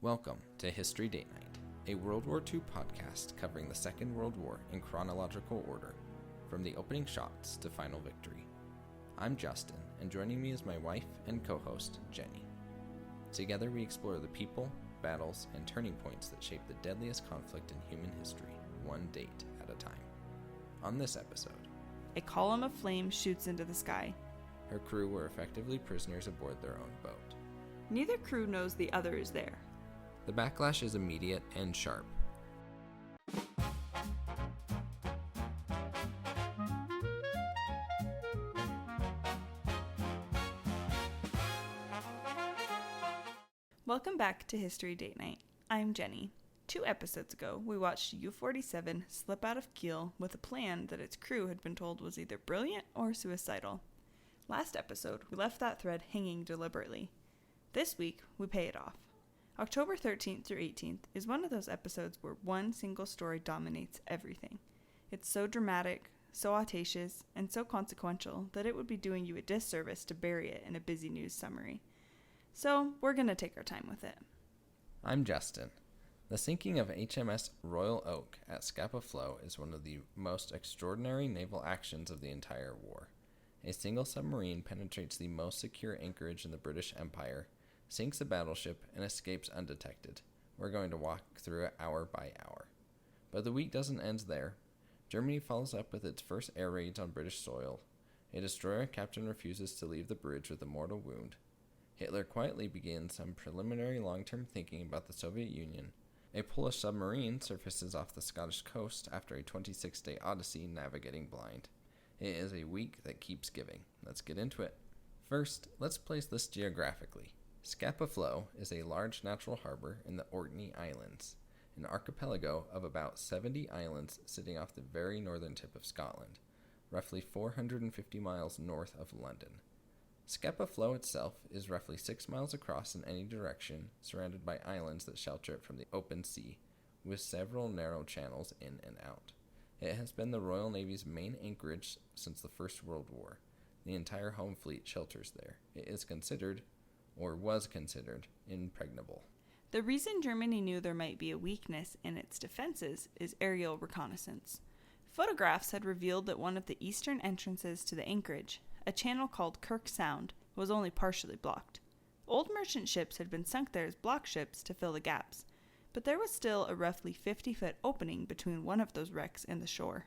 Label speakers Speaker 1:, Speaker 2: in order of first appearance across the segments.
Speaker 1: Welcome to History Date Night, a World War II podcast covering the Second World War in chronological order, from the opening shots to final victory. I'm Justin, and joining me is my wife and co-host, Jenny. Together we explore the people, battles, and turning points that shape the deadliest conflict in human history, one date at a time. On this episode,
Speaker 2: a column of flame shoots into the sky.
Speaker 1: Her crew were effectively prisoners aboard their own boat.
Speaker 2: Neither crew knows the other is there.
Speaker 1: The backlash is immediate and sharp.
Speaker 2: Welcome back to History Date Night. I'm Jenny. 2 episodes ago, we watched U-47 slip out of Kiel with a plan that its crew had been told was either brilliant or suicidal. Last episode, we left that thread hanging deliberately. This week, we pay it off. October 13th through 18th is one of those episodes where one single story dominates everything. It's so dramatic, so audacious, and so consequential that it would be doing you a disservice to bury it in a busy news summary. So, we're going to take our time with it.
Speaker 1: I'm Justin. The sinking of HMS Royal Oak at Scapa Flow is one of the most extraordinary naval actions of the entire war. A single submarine penetrates the most secure anchorage in the British Empire, sinks a battleship, and escapes undetected. We're going to walk through it hour by hour. But the week doesn't end there. Germany follows up with its first air raids on British soil. A destroyer captain refuses to leave the bridge with a mortal wound. Hitler quietly begins some preliminary long-term thinking about the Soviet Union. A Polish submarine surfaces off the Scottish coast after a 26-day odyssey navigating blind. It is a week that keeps giving. Let's get into it. First, let's place this geographically. Scapa Flow is a large natural harbor in the Orkney Islands, an archipelago of about 70 islands sitting off the very northern tip of Scotland, roughly 450 miles north of London. Scapa Flow itself is roughly 6 miles across in any direction, surrounded by islands that shelter it from the open sea, with several narrow channels in and out. It has been the Royal Navy's main anchorage since the First World War. The entire home fleet shelters there. It is considered, or was considered, impregnable.
Speaker 2: The reason Germany knew there might be a weakness in its defenses is aerial reconnaissance. Photographs had revealed that one of the eastern entrances to the anchorage, a channel called Kirk Sound, was only partially blocked. Old merchant ships had been sunk there as block ships to fill the gaps, but there was still a roughly 50-foot opening between one of those wrecks and the shore.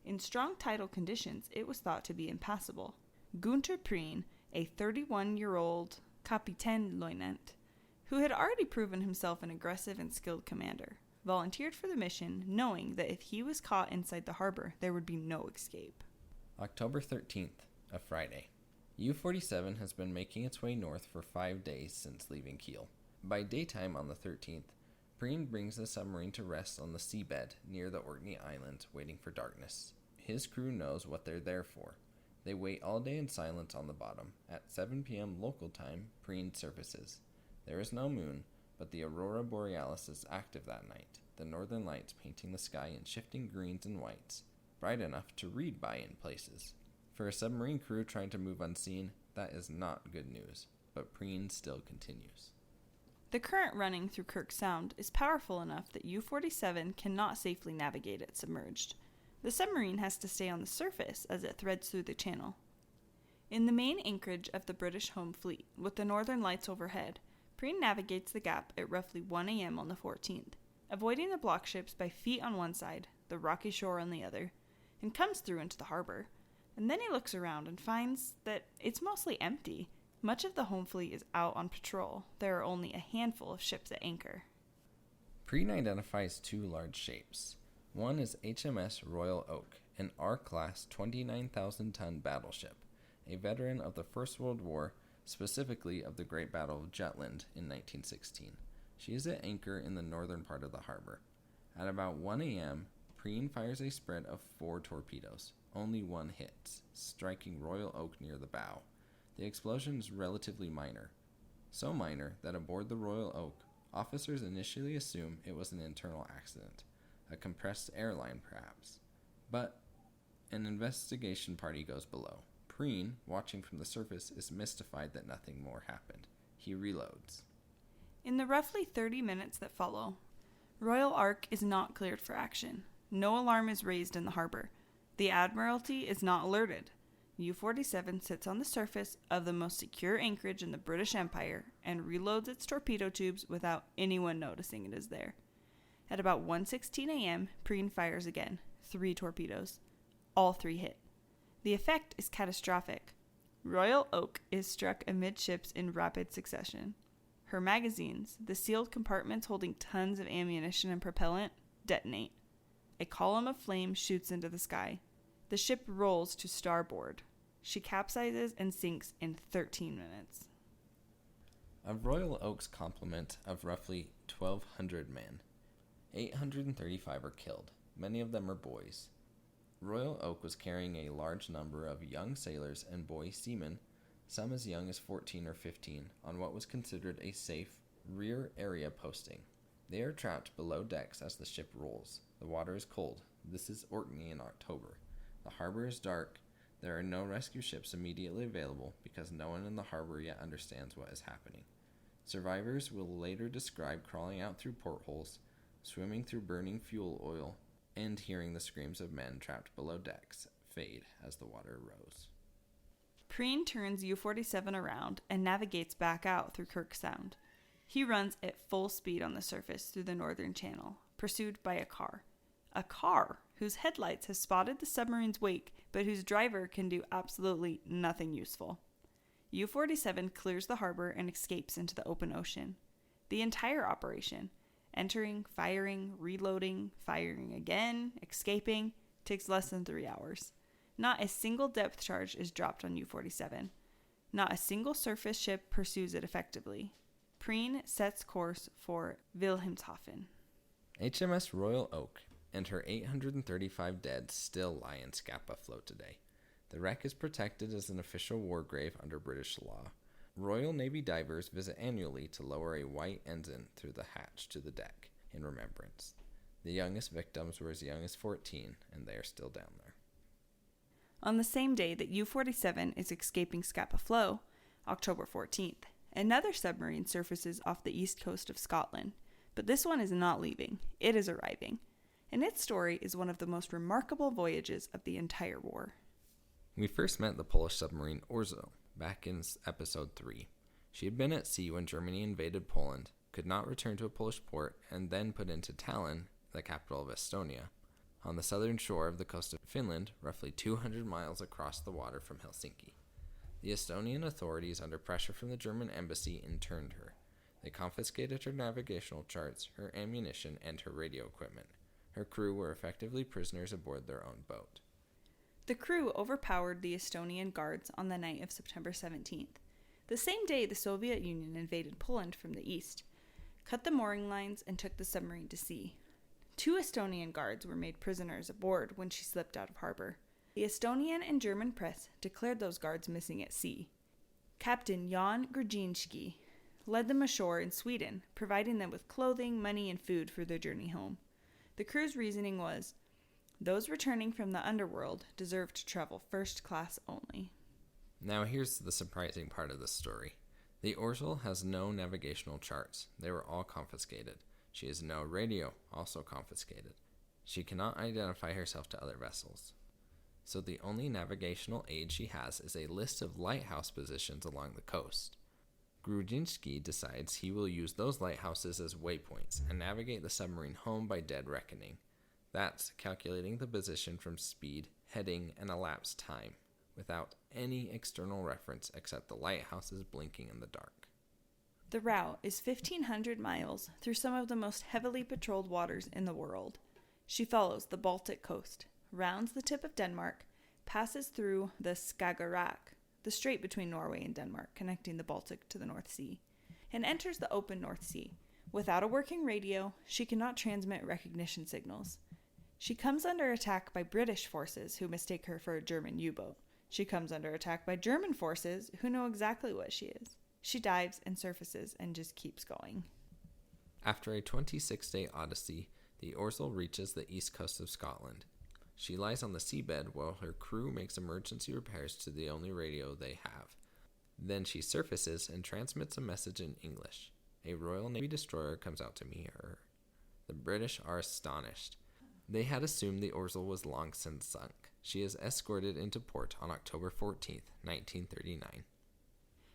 Speaker 2: In strong tidal conditions, it was thought to be impassable. Gunther Prien, a 31-year-old Kapitänleutnant, who had already proven himself an aggressive and skilled commander, volunteered for the mission, knowing that if he was caught inside the harbor, there would be no escape.
Speaker 1: October 13th, a Friday. U-47 has been making its way north for 5 days since leaving Kiel. By daytime on the 13th, Prien brings the submarine to rest on the seabed near the Orkney Islands, waiting for darkness. His crew knows what they're there for. They wait all day in silence on the bottom. At 7 p.m. local time, Prien surfaces. There is no moon, but the aurora borealis is active that night, the northern lights painting the sky in shifting greens and whites, bright enough to read by in places. For a submarine crew trying to move unseen, that is not good news, but Prien still continues.
Speaker 2: The current running through Kirk Sound is powerful enough that U-47 cannot safely navigate it submerged. The submarine has to stay on the surface as it threads through the channel. In the main anchorage of the British home fleet, with the northern lights overhead, Prien navigates the gap at roughly 1 a.m. on the 14th, avoiding the block ships by feet on one side, the rocky shore on the other, and comes through into the harbor. And then he looks around and finds that it's mostly empty. Much of the home fleet is out on patrol. There are only a handful of ships at anchor.
Speaker 1: Prien identifies 2 large shapes. One is HMS Royal Oak, an R-class 29,000-ton battleship, a veteran of the First World War, specifically of the Great Battle of Jutland in 1916. She is at anchor in the northern part of the harbor. At about 1 a.m., Prien fires a spread of 4 torpedoes. Only one hits, striking Royal Oak near the bow. The explosion is relatively minor. So minor that aboard the Royal Oak, officers initially assume it was an internal accident. A compressed airline perhaps. But an investigation party goes below. Prien, watching from the surface, is mystified that nothing more happened. He reloads.
Speaker 2: In the roughly 30 minutes that follow, Royal Oak is not cleared for action. No alarm is raised in the harbor. The Admiralty is not alerted. U-47 sits on the surface of the most secure anchorage in the British Empire and reloads its torpedo tubes without anyone noticing it is there. At about 1:16 a.m., Preen fires again, 3 torpedoes. All 3 hit. The effect is catastrophic. Royal Oak is struck amidships in rapid succession. Her magazines, the sealed compartments holding tons of ammunition and propellant, detonate. A column of flame shoots into the sky. The ship rolls to starboard. She capsizes and sinks in 13 minutes.
Speaker 1: Of Royal Oak's complement of roughly 1,200 men, 835 are killed. Many of them are boys. Royal Oak was carrying a large number of young sailors and boy seamen, some as young as 14 or 15, on what was considered a safe rear area posting. They are trapped below decks as the ship rolls. The water is cold. This is Orkney in October. The harbor is dark. There are no rescue ships immediately available because no one in the harbor yet understands what is happening. Survivors will later describe crawling out through portholes, swimming through burning fuel oil, and hearing the screams of men trapped below decks fade as the water rose.
Speaker 2: Preen turns U-47 around and navigates back out through Kirk Sound. He runs at full speed on the surface through the northern channel, pursued by a car. A car whose headlights have spotted the submarine's wake, but whose driver can do absolutely nothing useful. U-47 clears the harbor and escapes into the open ocean. The entire operation, entering, firing, reloading, firing again, escaping, takes less than 3 hours. Not a single depth charge is dropped on U-47. Not a single surface ship pursues it effectively. Preen sets course for Wilhelmshaven.
Speaker 1: HMS Royal Oak and her 835 dead still lie in Scapa Flow today. The wreck is protected as an official war grave under British law. Royal Navy divers visit annually to lower a white ensign through the hatch to the deck in remembrance. The youngest victims were as young as 14, and they are still down there.
Speaker 2: On the same day that U-47 is escaping Scapa Flow, October 14th, another submarine surfaces off the east coast of Scotland, but this one is not leaving, it is arriving, and its story is one of the most remarkable voyages of the entire war.
Speaker 1: We first met the Polish submarine Orzel back in episode 3. She had been at sea when Germany invaded Poland, could not return to a Polish port, and then put into Tallinn, the capital of Estonia, on the southern shore of the coast of Finland, roughly 200 miles across the water from Helsinki. The Estonian authorities, under pressure from the German embassy, interned her. They confiscated her navigational charts, her ammunition, and her radio equipment. Her crew were effectively prisoners aboard their own boat.
Speaker 2: The crew overpowered the Estonian guards on the night of September 17th, the same day the Soviet Union invaded Poland from the east, cut the mooring lines, and took the submarine to sea. 2 Estonian guards were made prisoners aboard when she slipped out of harbor. The Estonian and German press declared those guards missing at sea. Captain Jan Grudzinski led them ashore in Sweden, providing them with clothing, money, and food for their journey home. The crew's reasoning was, those returning from the underworld deserve to travel first class only.
Speaker 1: Now here's the surprising part of this story. The Orzel has no navigational charts. They were all confiscated. She has no radio, also confiscated. She cannot identify herself to other vessels. So the only navigational aid she has is a list of lighthouse positions along the coast. Grudzinski decides he will use those lighthouses as waypoints and navigate the submarine home by dead reckoning. That's calculating the position from speed, heading, and elapsed time, without any external reference except the lighthouses blinking in the dark.
Speaker 2: The route is 1,500 miles through some of the most heavily patrolled waters in the world. She follows the Baltic coast, rounds the tip of Denmark, passes through the Skagerrak, the strait between Norway and Denmark connecting the Baltic to the North Sea, and enters the open North Sea. Without a working radio, she cannot transmit recognition signals. She comes under attack by British forces who mistake her for a German U-boat. She comes under attack by German forces who know exactly what she is. She dives and surfaces and just keeps going.
Speaker 1: After a 26-day odyssey, the Orzel reaches the east coast of Scotland. She lies on the seabed while her crew makes emergency repairs to the only radio they have. Then she surfaces and transmits a message in English. A Royal Navy destroyer comes out to meet her. The British are astonished. They had assumed the Orzel was long since sunk. She is escorted into port on October 14th, 1939.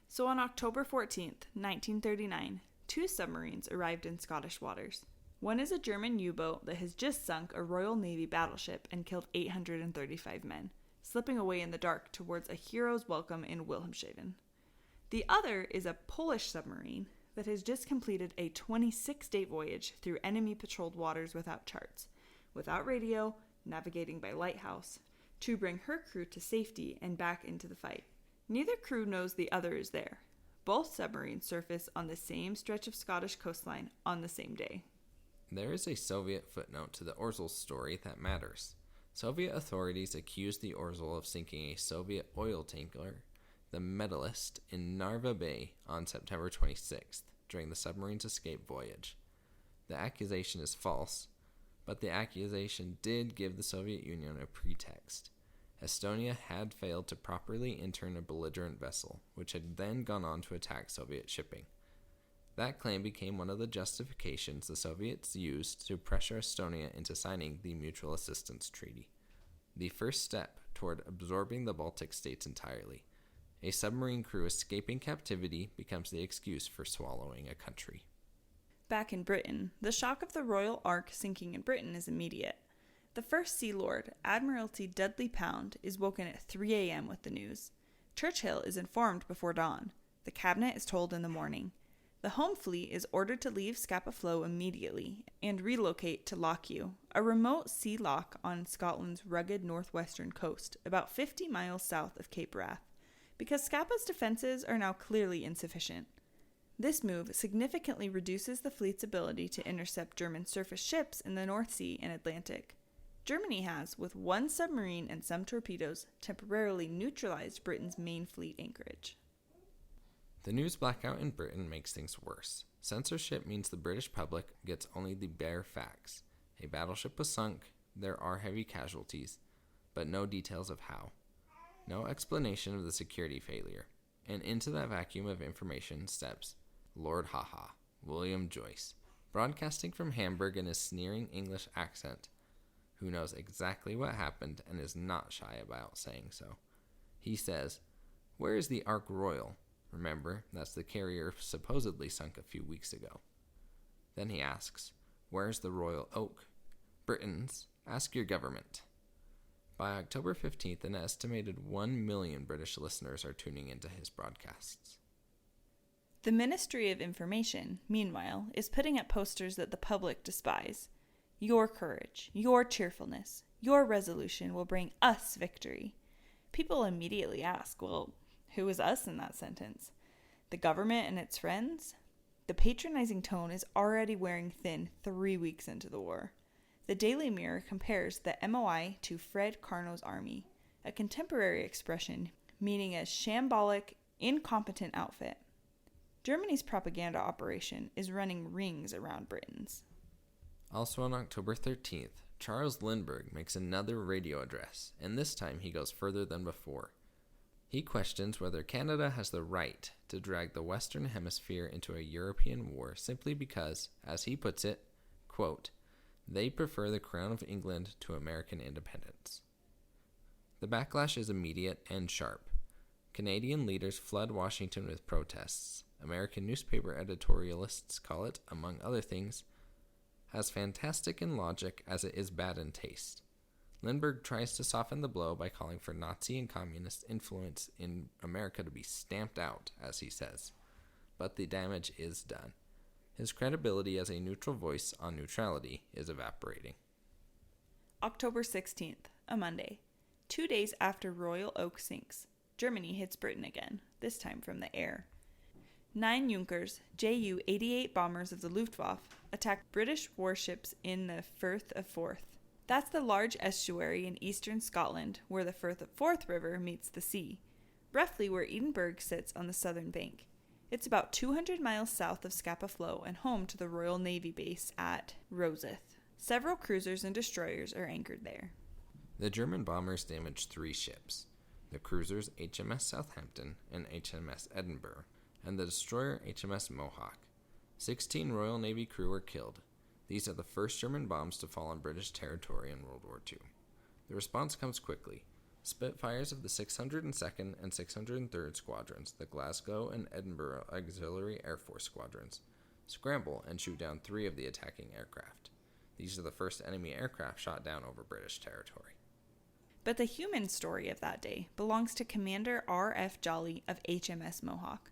Speaker 2: So on October 14th, 1939, 2 submarines arrived in Scottish waters. One is a German U-boat that has just sunk a Royal Navy battleship and killed 835 men, slipping away in the dark towards a hero's welcome in Wilhelmshaven. The other is a Polish submarine that has just completed a 26-day voyage through enemy-patrolled waters without charts, without radio, navigating by lighthouse, to bring her crew to safety and back into the fight. Neither crew knows the other is there. Both submarines surface on the same stretch of Scottish coastline on the same day.
Speaker 1: There is a Soviet footnote to the Orzel story that matters. Soviet authorities accused the Orzel of sinking a Soviet oil tanker, the Medalist, in Narva Bay on September 26th during the submarine's escape voyage. The accusation is false, but the accusation did give the Soviet Union a pretext. Estonia had failed to properly intern a belligerent vessel, which had then gone on to attack Soviet shipping. That claim became one of the justifications the Soviets used to pressure Estonia into signing the Mutual Assistance Treaty, the first step toward absorbing the Baltic states entirely. A submarine crew escaping captivity becomes the excuse for swallowing a country.
Speaker 2: Back in Britain, the shock of the Royal Ark sinking in Britain is immediate. The First Sea Lord, Admiralty Dudley Pound, is woken at 3 a.m. with the news. Churchill is informed before dawn. The cabinet is told in the morning. The home fleet is ordered to leave Scapa Flow immediately and relocate to Lockhew, a remote sea lock on Scotland's rugged northwestern coast, about 50 miles south of Cape Wrath, because Scapa's defenses are now clearly insufficient. This move significantly reduces the fleet's ability to intercept German surface ships in the North Sea and Atlantic. Germany has, with 1 submarine and some torpedoes, temporarily neutralized Britain's main fleet anchorage.
Speaker 1: The news blackout in Britain makes things worse. Censorship means the British public gets only the bare facts. A battleship was sunk, there are heavy casualties, but no details of how. No explanation of the security failure. And into that vacuum of information steps Lord Haha, William Joyce, broadcasting from Hamburg in his sneering English accent, who knows exactly what happened and is not shy about saying so. He says, "Where is the Ark Royal?" Remember, that's the carrier supposedly sunk a few weeks ago. Then he asks, "Where's the Royal Oak?" Britons, ask your government. By October 15th, an estimated 1 million British listeners are tuning into his broadcasts.
Speaker 2: The Ministry of Information, meanwhile, is putting up posters that the public despise. Your courage, your cheerfulness, your resolution will bring us victory. People immediately ask, well, who is us in that sentence? The government and its friends? The patronizing tone is already wearing thin 3 weeks into the war. The Daily Mirror compares the MOI to Fred Carnot's army, a contemporary expression meaning a shambolic, incompetent outfit. Germany's propaganda operation is running rings around Britain's.
Speaker 1: Also on October 13th, Charles Lindbergh makes another radio address, and this time he goes further than before. He questions whether Canada has the right to drag the Western Hemisphere into a European war simply because, as he puts it, quote, they prefer the Crown of England to American independence. The backlash is immediate and sharp. Canadian leaders flood Washington with protests. American newspaper editorialists call it, among other things, as fantastic in logic as it is bad in taste. Lindbergh tries to soften the blow by calling for Nazi and communist influence in America to be stamped out, as he says. But the damage is done. His credibility as a neutral voice on neutrality is evaporating.
Speaker 2: October 16th, a Monday. 2 days after Royal Oak sinks, Germany hits Britain again, this time from the air. 9 Junkers Ju-88 bombers of the Luftwaffe attacked British warships in the Firth of Forth. That's the large estuary in eastern Scotland where the Firth of Forth River meets the sea, roughly where Edinburgh sits on the southern bank. It's about 200 miles south of Scapa Flow and home to the Royal Navy base at Rosyth. Several cruisers and destroyers are anchored there.
Speaker 1: The German bombers damaged 3 ships, the cruisers HMS Southampton and HMS Edinburgh, and the destroyer HMS Mohawk. 16 Royal Navy crew were killed. These are the first German bombs to fall on British territory in World War II. The response comes quickly. Spitfires of the 602nd and 603rd Squadrons, the Glasgow and Edinburgh Auxiliary Air Force Squadrons, scramble and shoot down 3 of the attacking aircraft. These are the first enemy aircraft shot down over British territory.
Speaker 2: But the human story of that day belongs to Commander R.F. Jolly of HMS Mohawk.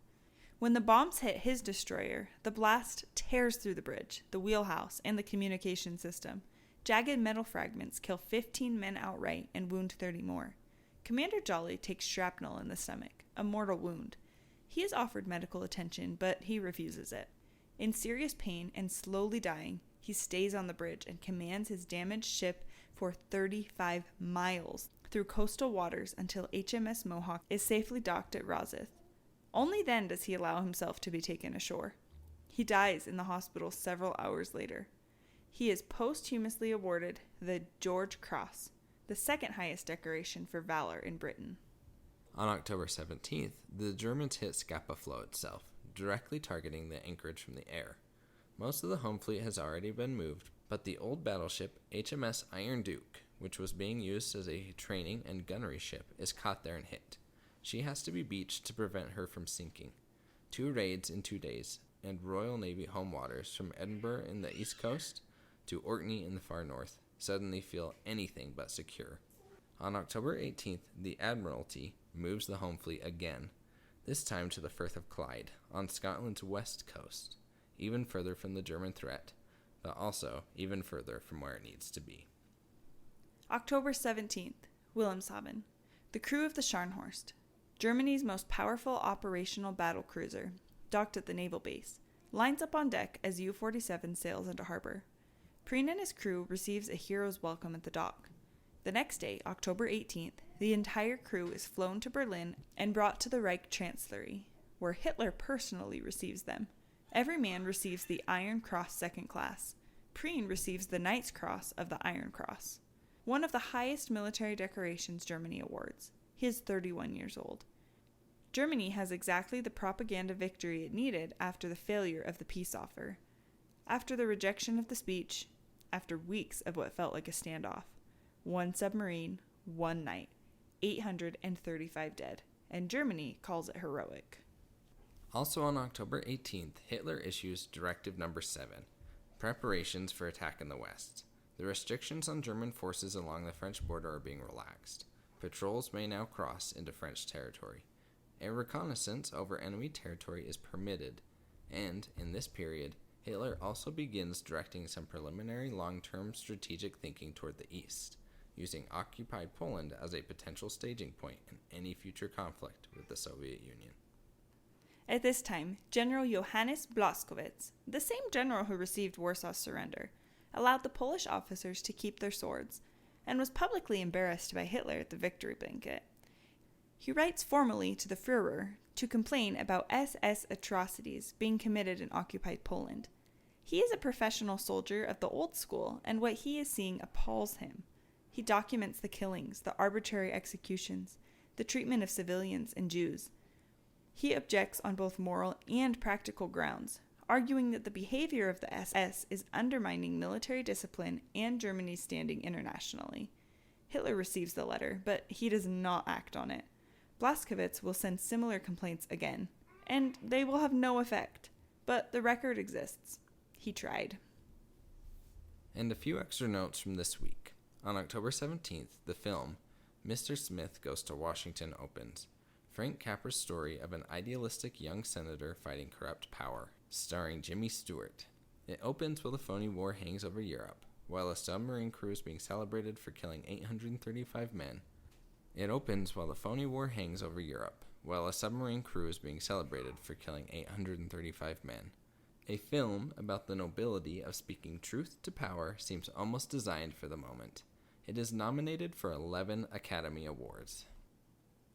Speaker 2: When the bombs hit his destroyer, the blast tears through the bridge, the wheelhouse, and the communication system. Jagged metal fragments kill 15 men outright and wound 30 more. Commander Jolly takes shrapnel in the stomach, a mortal wound. He is offered medical attention, but he refuses it. In serious pain and slowly dying, he stays on the bridge and commands his damaged ship for 35 miles through coastal waters until HMS Mohawk is safely docked at Rosyth. Only then does he allow himself to be taken ashore. He dies in the hospital several hours later. He is posthumously awarded the George Cross, the second highest decoration for valor in Britain.
Speaker 1: On October 17th, the Germans hit Scapa Flow itself, directly targeting the anchorage from the air. Most of the home fleet has already been moved, but the old battleship HMS Iron Duke, which was being used as a training and gunnery ship, is caught there and hit. She has to be beached to prevent her from sinking. 2 raids in 2 days, and Royal Navy home waters from Edinburgh in the east coast to Orkney in the far north suddenly feel anything but secure. On October 18th, the Admiralty moves the home fleet again, this time to the Firth of Clyde, on Scotland's west coast, even further from the German threat, but also even further from where it needs to be.
Speaker 2: October 17th, Wilhelmshaven. The crew of the Scharnhorst, Germany's most powerful operational battle cruiser, docked at the naval base, lines up on deck as U-47 sails into harbor. Prien and his crew receives a hero's welcome at the dock. The next day, October 18th, the entire crew is flown to Berlin and brought to the Reich Chancellery, where Hitler personally receives them. Every man receives the Iron Cross Second Class. Prien receives the Knight's Cross of the Iron Cross, one of the highest military decorations Germany awards. He is 31 years old. Germany has exactly the propaganda victory it needed after the failure of the peace offer. After the rejection of the speech, after weeks of what felt like a standoff, 1 submarine, 1 night, 835 dead, and Germany calls it heroic.
Speaker 1: Also on October 18th, Hitler issues Directive No. 7, Preparations for Attack in the West. The restrictions on German forces along the French border are being relaxed. Patrols may now cross into French territory. A reconnaissance over enemy territory is permitted, and, in this period, Hitler also begins directing some preliminary long-term strategic thinking toward the east, using occupied Poland as a potential staging point in any future conflict with the Soviet Union.
Speaker 2: At this time, General Johannes Blaskowitz, the same general who received Warsaw's surrender, allowed the Polish officers to keep their swords, and was publicly embarrassed by Hitler at the victory banquet. He writes formally to the Führer to complain about SS atrocities being committed in occupied Poland. He is a professional soldier of the old school, and what he is seeing appalls him. He documents the killings, the arbitrary executions, the treatment of civilians and Jews. He objects on both moral and practical grounds, arguing that the behavior of the SS is undermining military discipline and Germany's standing internationally. Hitler receives the letter, but he does not act on it. Blaskowitz will send similar complaints again, and they will have no effect. But the record exists. He tried.
Speaker 1: And a few extra notes from this week. On October 17th, the film Mr. Smith Goes to Washington opens. Frank Capra's story of an idealistic young senator fighting corrupt power, starring Jimmy Stewart. It opens while the phony war hangs over Europe, while a submarine crew is being celebrated for killing 835 men. It opens while the phony war hangs over Europe, while a submarine crew is being celebrated for killing 835 men. A film about the nobility of speaking truth to power seems almost designed for the moment. It is nominated for 11 Academy Awards.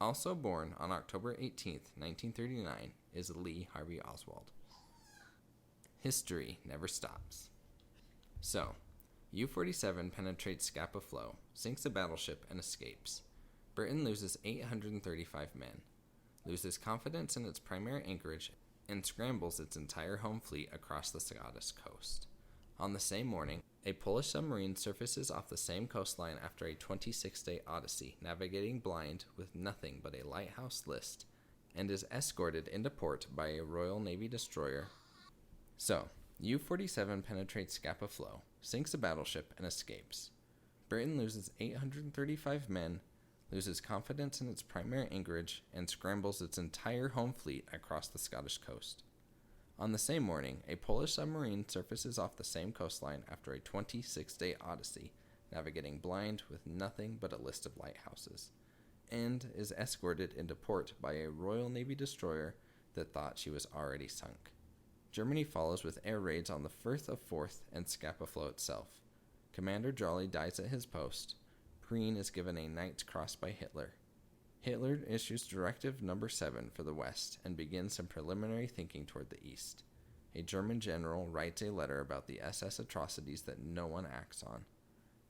Speaker 1: Also born on October 18th, 1939, is Lee Harvey Oswald. History never stops. So, U-47 penetrates Scapa Flow, sinks a battleship, and escapes. Britain loses 835 men, loses confidence in its primary anchorage, and scrambles its entire home fleet across the Scottish coast. On the same morning, a Polish submarine surfaces off the same coastline after a 26-day odyssey, navigating blind with nothing but a lighthouse list, and is escorted into port by a Royal Navy destroyer. So, U-47 penetrates Scapa Flow, sinks a battleship, and escapes. Britain loses 835 men, loses confidence in its primary anchorage, and scrambles its entire home fleet across the Scottish coast. On the same morning, a Polish submarine surfaces off the same coastline after a 26-day odyssey, navigating blind with nothing but a list of lighthouses, and is escorted into port by a Royal Navy destroyer that thought she was already sunk. Germany follows with air raids on the Firth of Forth and Scapa Flow itself. Commander Jolly dies at his post. Preen is given a Knight's Cross by Hitler. Hitler issues Directive No. 7 for the West and begins some preliminary thinking toward the East. A German general writes a letter about the SS atrocities that no one acts on.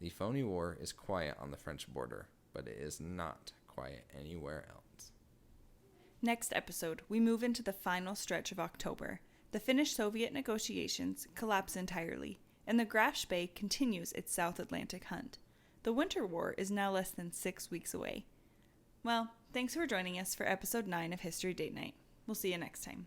Speaker 1: The phony war is quiet on the French border, but it is not quiet anywhere else.
Speaker 2: Next episode, we move into the final stretch of October. The Finnish-Soviet negotiations collapse entirely, and the Graf Spee continues its South Atlantic hunt. The Winter War is now less than 6 weeks away. Well, thanks for joining us for episode 9 of History Date Night. We'll see you next time.